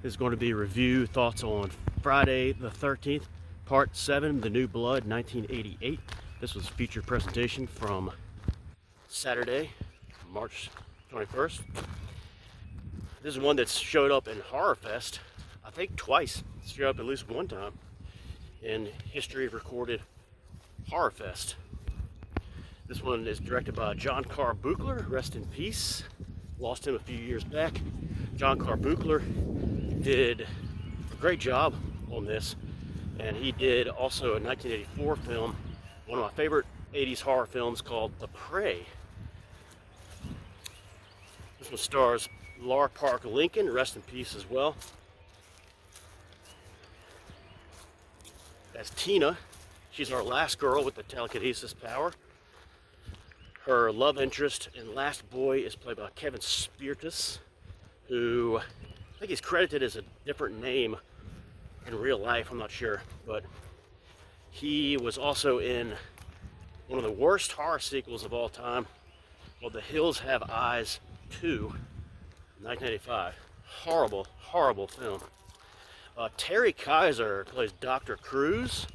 is going to be review thoughts on Friday the 13th, Part 7, The New Blood, 1988. This was a featured presentation from Saturday, March 21st. This is one that's showed up in Horror Fest, I think twice. It's showed up at least one time in history of recorded Horror Fest. This one is directed by John Carr Buechler, rest in peace. Lost him a few years back. John Carr Buechler did a great job on this, and he did also a 1984 film, one of my favorite 80s horror films, called The Prey. This one stars Laura Park Lincoln, rest in peace as well. That's Tina. She's our last girl with the telekinesis power. Her love interest and last boy is played by Kevin Spirtus, who I think he's credited as a different name in real life, I'm not sure, but he was also in one of the worst horror sequels of all time, called The Hills Have Eyes 2, 1985. Horrible, horrible film. Terry Kaiser plays Dr. Cruz.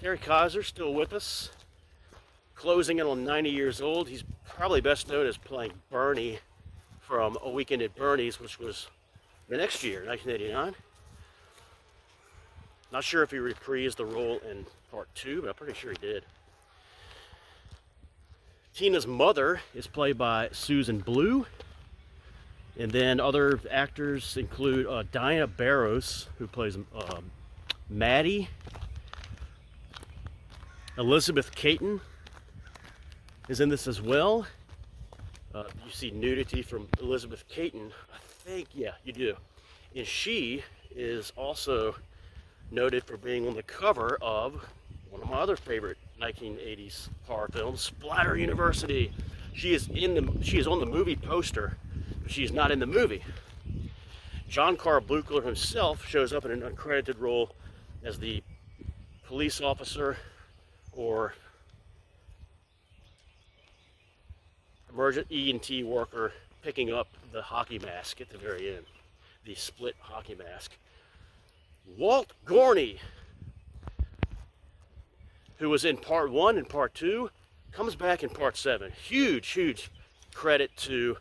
Terry Kaiser still with us, closing in on 90 years old. He's probably best known as playing Bernie from A Weekend at Bernie's, which was the next year, 1989. Not sure if he reprised the role in Part 2, but I'm pretty sure he did. Tina's mother is played by Susan Blue. And then other actors include Diana Barros, who plays Maddie. Elizabeth Caton is in this as well. You see nudity from Elizabeth Caton, I think, yeah, you do. And she is also noted for being on the cover of one of my other favorite 1980s horror films, Splatter University. She is on the movie poster, but she is not in the movie. John Carr Buechler himself shows up in an uncredited role as the police officer or emergent EMT worker picking up the hockey mask at the very end, the split hockey mask. Walt Gorney, who was in Part 1 and Part 2, comes back in Part 7. Huge, huge credit to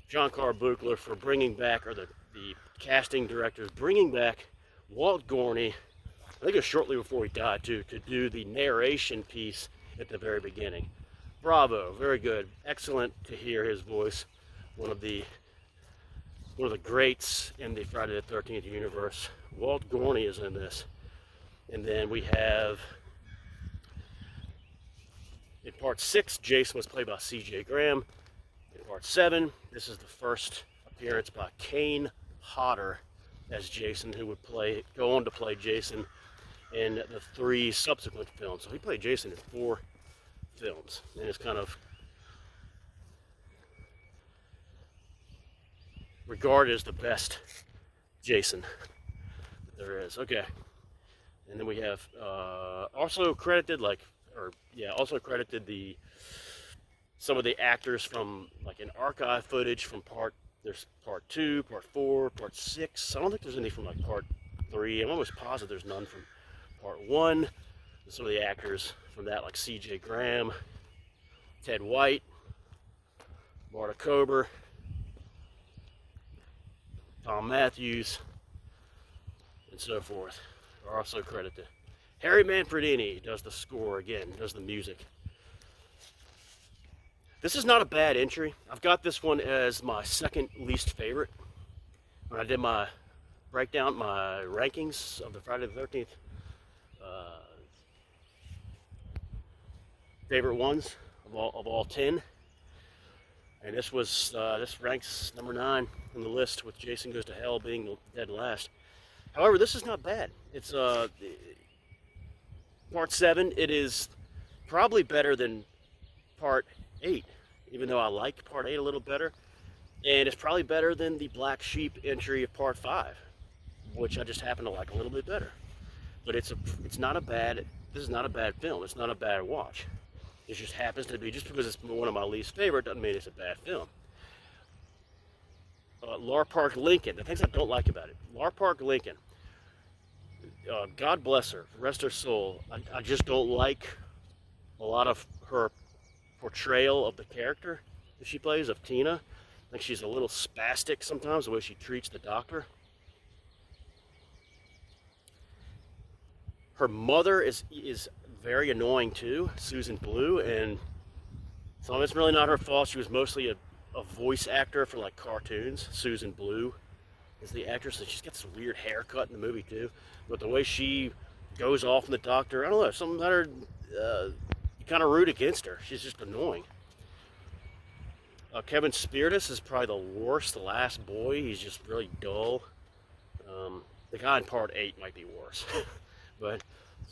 John Carr Buechler for bringing back, or the casting directors bringing back Walt Gorney, I think it was shortly before he died too, to do the narration piece at the very beginning. Bravo, very good. Excellent to hear his voice. One of the greats in the Friday the 13th universe. Walt Gorney is in this. And then we have, in Part 6, Jason was played by C.J. Graham. In Part 7, this is the first appearance by Kane Hodder as Jason, who would go on to play Jason in the 3 subsequent films. So he played Jason in 4 films, and it's kind of regarded as the best Jason that there is. Okay, and then we have also credited some of the actors from like an archive footage from there's Part 2, Part 4, Part 6. I don't think there's any from like Part 3. I'm almost positive there's none from Part 1. And some of the actors from that, like C.J. Graham, Ted White, Marta Kober, Tom Matthews, and so forth, are also credited. Harry Manfredini does the score again, does the music. This is not a bad entry. I've got this one as my second least favorite. When I did my breakdown, my rankings of the Friday the 13th favorite ones of all 10, and this ranks number 9 on the list, with Jason Goes to Hell being dead last. However, this is not bad. It's Part 7. It is probably better than Part 8, even though I like Part 8 a little better, and it's probably better than the Black Sheep entry of Part 5, which I just happen to like a little bit better. But this is not a bad film. It's not a bad watch. It just happens to be, just because it's one of my least favorite doesn't mean it's a bad film. Laura Park Lincoln. The things I don't like about it. Laura Park Lincoln. God bless her. Rest her soul. I just don't like a lot of her portrayal of the character that she plays of Tina. I think she's a little spastic sometimes the way she treats the doctor. Her mother is very annoying too, Susan Blue, and some of it's really not her fault. She was mostly a voice actor for like cartoons. Susan Blue is the actress, and she's got this weird haircut in the movie too. But the way she goes off on the doctor, I don't know, something about her, you kind of root against her. She's just annoying. Kevin Spirtus is probably the worst, the last boy. He's just really dull. The guy in part 8 might be worse. But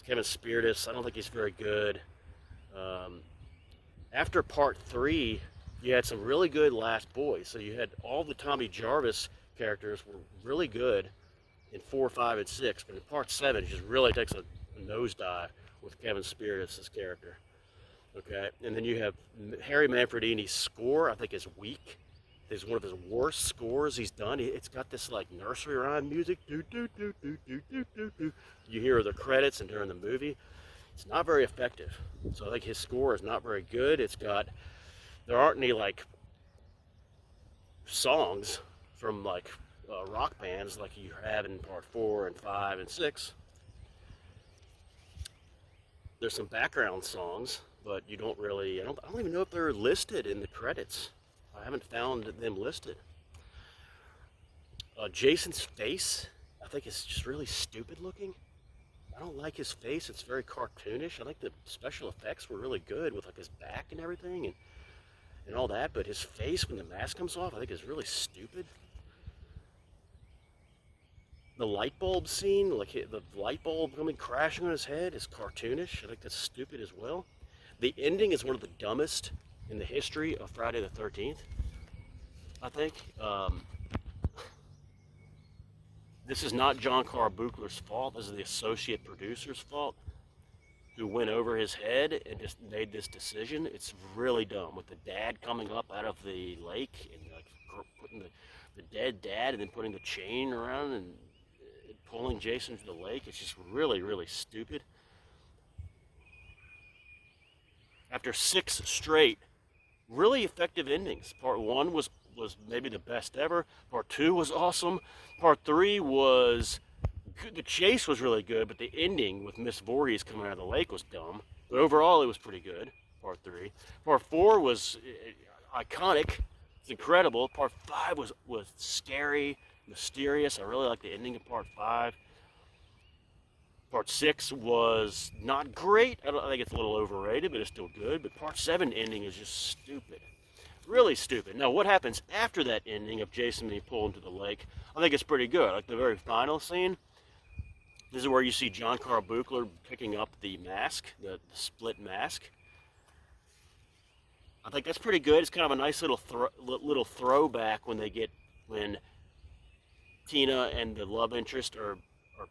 Kevin Spirtus, I don't think he's very good. After part 3, you had some really good last boys. So you had all the Tommy Jarvis characters were really good in 4, 5, and 6. But in part 7, it just really takes a nosedive with Kevin Spirtus' character. Okay, and then you have Harry Manfredini's score, I think, is weak. It's one of his worst scores he's done. It's got this like nursery rhyme music. Do, do, do, do, do, do, do, do. You hear the credits and during the movie. It's not very effective. So I think his score is not very good. There aren't any like songs from like rock bands like you have in part 4 and 5 and 6. There's some background songs, but you don't really, I don't even know if they're listed in the credits. I haven't found them listed. Jason's face, I think it's just really stupid looking. I don't like his face. It's very cartoonish. I think the special effects were really good with like his back and everything and all that, but his face when the mask comes off, I think is really stupid. The light bulb scene, like the light bulb coming crashing on his head, is cartoonish. I think that's stupid as well. The ending is one of the dumbest in the history of Friday the 13th, I think. This is not John Carl Buechler's fault. This is the associate producer's fault, who went over his head and just made this decision. It's really dumb, with the dad coming up out of the lake and like putting the dead dad and then putting the chain around and pulling Jason to the lake. It's just really, really stupid. After 6 straight really effective endings. Part 1 was maybe the best ever. Part 2 was awesome. Part 3 was good. The chase was really good, but the ending with Miss Voorhees coming out of the lake was dumb. But overall, it was pretty good. Part 3. Part 4 was iconic. It's incredible. Part 5 was scary, mysterious. I really like the ending of Part 5. Part 6 was not great. I think it's a little overrated, but it's still good. But Part 7 ending is just stupid. Really stupid. Now, what happens after that ending of Jason being pulled into the lake, I think it's pretty good. Like the very final scene, this is where you see John Carl Buechler picking up the mask, the split mask. I think that's pretty good. It's kind of a nice little throwback when Tina and the love interest are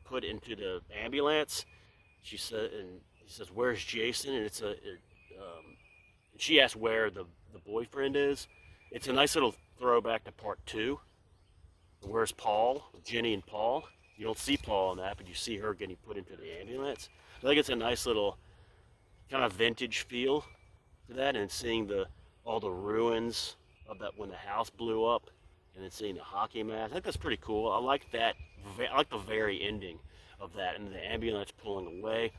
put into the ambulance. She said, and he says, "Where's Jason?" And she asks where the boyfriend is. It's a nice little throwback to Part 2. Where's Paul? Jenny and Paul. You don't see Paul in that, but you see her getting put into the ambulance. I think it's a nice little kind of vintage feel to that, and seeing all the ruins of that when the house blew up, and then seeing the hockey mask. I think that's pretty cool. I like that. I like the very ending of that, and the ambulance pulling away.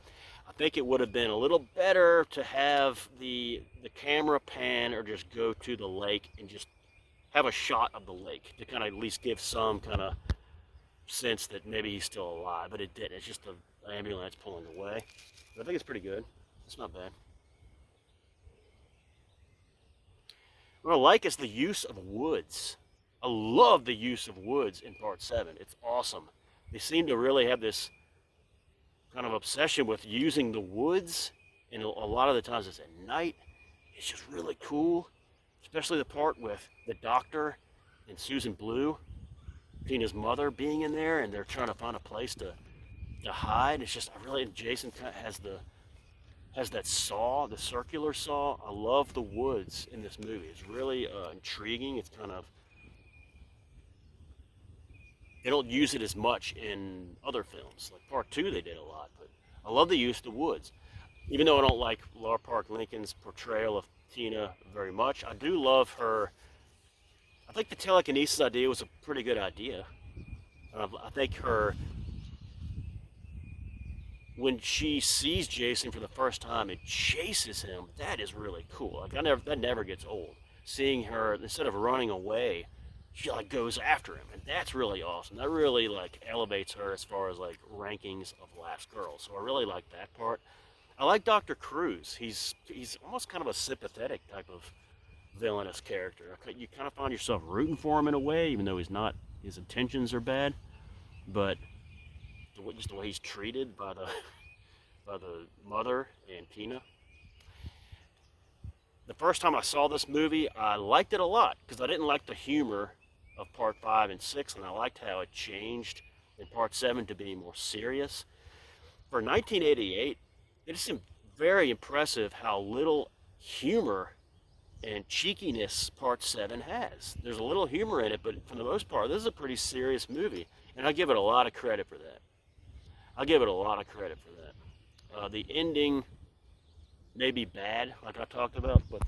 I think it would have been a little better to have the camera pan or just go to the lake and just have a shot of the lake to kind of at least give some kind of sense that maybe he's still alive, but it didn't. It's just the ambulance pulling away. But I think it's pretty good. It's not bad. What I like is the use of woods. I love the use of woods in Part 7. It's awesome. They seem to really have this kind of obsession with using the woods, and a lot of the times it's at night. It's just really cool, especially the part with the doctor and Susan Blue, Tina's mother, being in there, and they're trying to find a place to hide. It's just, Jason kind of has that saw, the circular saw. I love the woods in this movie. It's really intriguing. It's kind of They don't use it as much in other films. Like part 2 they did a lot, but I love the use of the woods. Even though I don't like Laura Park Lincoln's portrayal of Tina very much, I do love her. I think the telekinesis idea was a pretty good idea. I think when she sees Jason for the first time and chases him, that is really cool. Like that never gets old. Seeing her, instead of running away, she like goes after him, and that's really awesome. That really like elevates her as far as like rankings of Last Girl. So I really like that part. I like Dr. Cruz. He's almost kind of a sympathetic type of villainous character. You kind of find yourself rooting for him in a way, even though he's not. His intentions are bad, but just the way he's treated by the mother and Tina. The first time I saw this movie, I liked it a lot because I didn't like the humor of part 5 and 6, and I liked how it changed in part 7 to be more serious. For 1988, it just seemed very impressive how little humor and cheekiness part 7 has. There's a little humor in it, but for the most part, this is a pretty serious movie, and I give it a lot of credit for that. The ending may be bad, like I talked about, but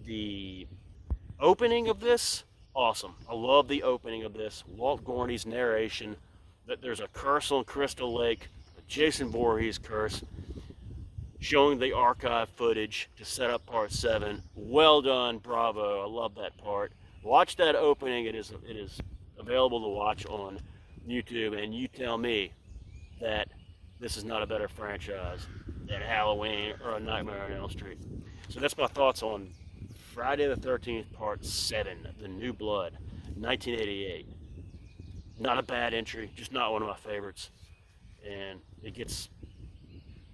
the opening of this, awesome. I love the opening of this. Walt Gorney's narration that there's a curse on Crystal Lake, a Jason Voorhees curse, showing the archive footage to set up part 7. Well done, bravo. I love that part. Watch that opening. It is available to watch on YouTube, and you tell me that this is not a better franchise than Halloween or A Nightmare on Elm Street. So that's my thoughts on Friday the 13th, Part 7, The New Blood, 1988. Not a bad entry, just not one of my favorites. And it gets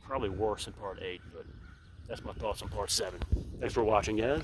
probably worse in Part 8, but that's my thoughts on Part 7. Thanks for watching, guys.